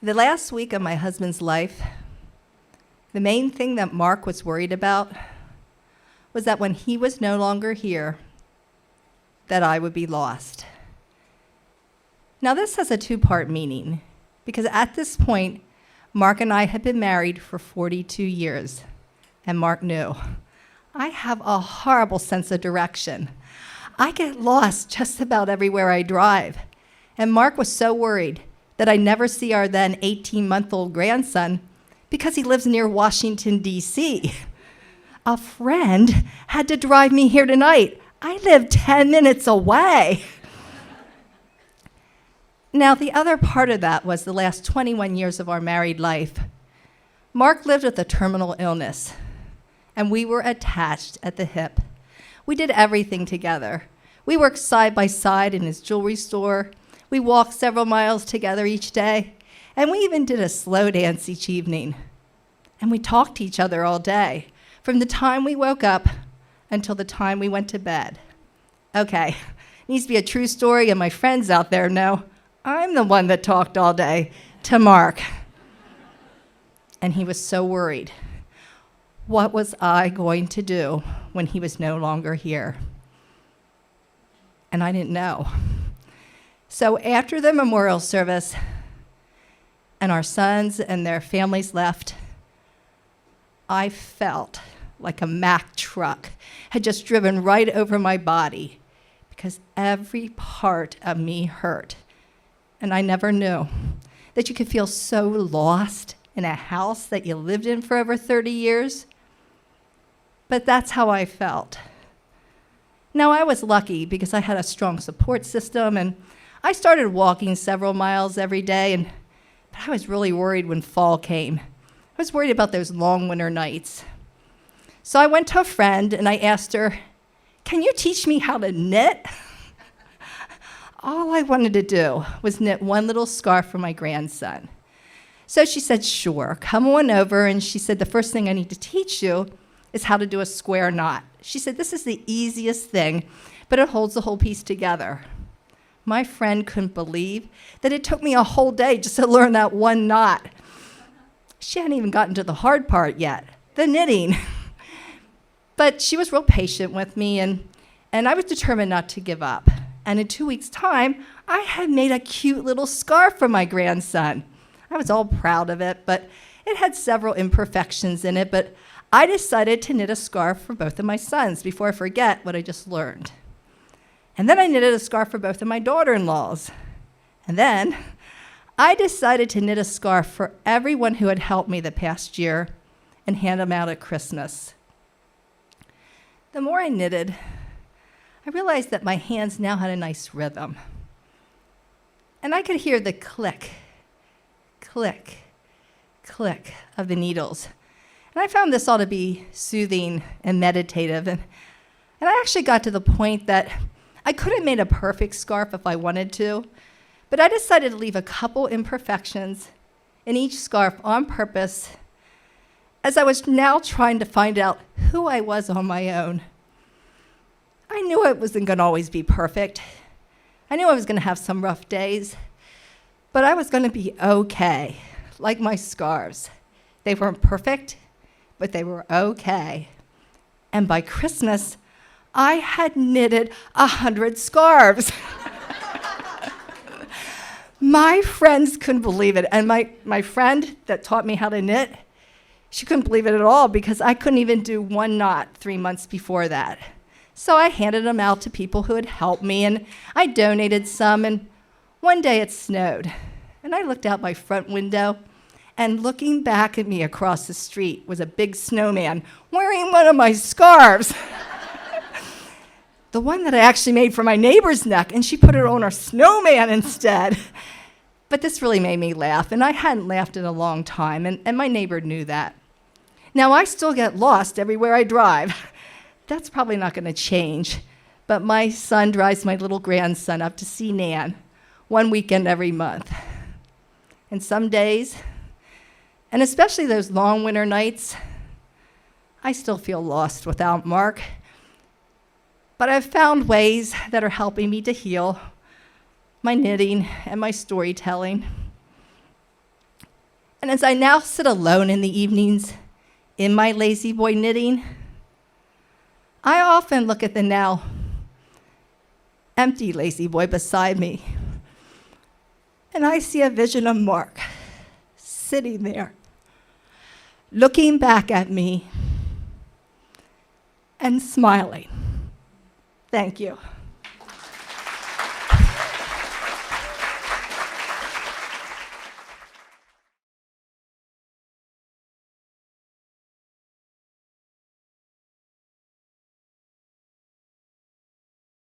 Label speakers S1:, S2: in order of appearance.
S1: The last week of my husband's life, the main thing that Mark was worried about was that when he was no longer here, that I would be lost. Now, this has a two-part meaning, because at this point, Mark and I had been married for 42 years, and Mark knew. I have a horrible sense of direction. I get lost just about everywhere I drive, and Mark was so worried that I never see our then 18-month-old grandson because he lives near Washington, D.C. A friend had to drive me here tonight. I live 10 minutes away. Now, the other part of that was the last 21 years of our married life. Mark lived with a terminal illness, and we were attached at the hip. We did everything together. We worked side by side in his jewelry store. We walked several miles together each day, and we even did a slow dance each evening. And we talked to each other all day, from the time we woke up until the time we went to bed. Okay, it needs to be a true story, and my friends out there know I'm the one that talked all day to Mark. And he was so worried. What was I going to do when he was no longer here? And I didn't know. So after the memorial service, and our sons and their families left, I felt like a Mack truck had just driven right over my body because every part of me hurt. And I never knew that you could feel so lost in a house that you lived in for over 30 years. But that's how I felt. Now, I was lucky because I had a strong support system, and I started walking several miles every day, but I was really worried when fall came. I was worried about those long winter nights. So I went to a friend, and I asked her, "Can you teach me how to knit?" All I wanted to do was knit one little scarf for my grandson. So she said, "Sure, come on over." And she said, "The first thing I need to teach you is how to do a square knot." She said, "This is the easiest thing, but it holds the whole piece together." My friend couldn't believe that it took me a whole day just to learn that one knot. She hadn't even gotten to the hard part yet, the knitting. But she was real patient with me, and I was determined not to give up. And in 2 weeks' time, I had made a cute little scarf for my grandson. I was all proud of it, but it had several imperfections in it, but I decided to knit a scarf for both of my sons before I forget what I just learned. And then I knitted a scarf for both of my daughter-in-laws. And then I decided to knit a scarf for everyone who had helped me the past year and hand them out at Christmas. The more I knitted, I realized that my hands now had a nice rhythm. And I could hear the click, click, click of the needles. And I found this ought to be soothing and meditative. And I actually got to the point that I could have made a perfect scarf if I wanted to, but I decided to leave a couple imperfections in each scarf on purpose as I was now trying to find out who I was on my own. I knew it wasn't going to always be perfect. I knew I was going to have some rough days, but I was going to be okay, like my scarves. They weren't perfect, but they were okay. And by Christmas, I had knitted 100 scarves. My friends couldn't believe it. And my friend that taught me how to knit, she couldn't believe it at all because I couldn't even do one knot 3 months before that. So I handed them out to people who had helped me, and I donated some. And one day it snowed, and I looked out my front window, and looking back at me across the street was a big snowman wearing one of my scarves. The one that I actually made for my neighbor's neck, and she put it on her snowman instead. But this really made me laugh, and I hadn't laughed in a long time, and my neighbor knew that. Now, I still get lost everywhere I drive. That's probably not going to change, but my son drives my little grandson up to see Nan one weekend every month. And some days, and especially those long winter nights, I still feel lost without Mark. But I've found ways that are helping me to heal, my knitting and my storytelling. And as I now sit alone in the evenings in my lazy boy knitting, I often look at the now empty lazy boy beside me, and I see a vision of Mark sitting there, looking back at me and smiling. Thank you.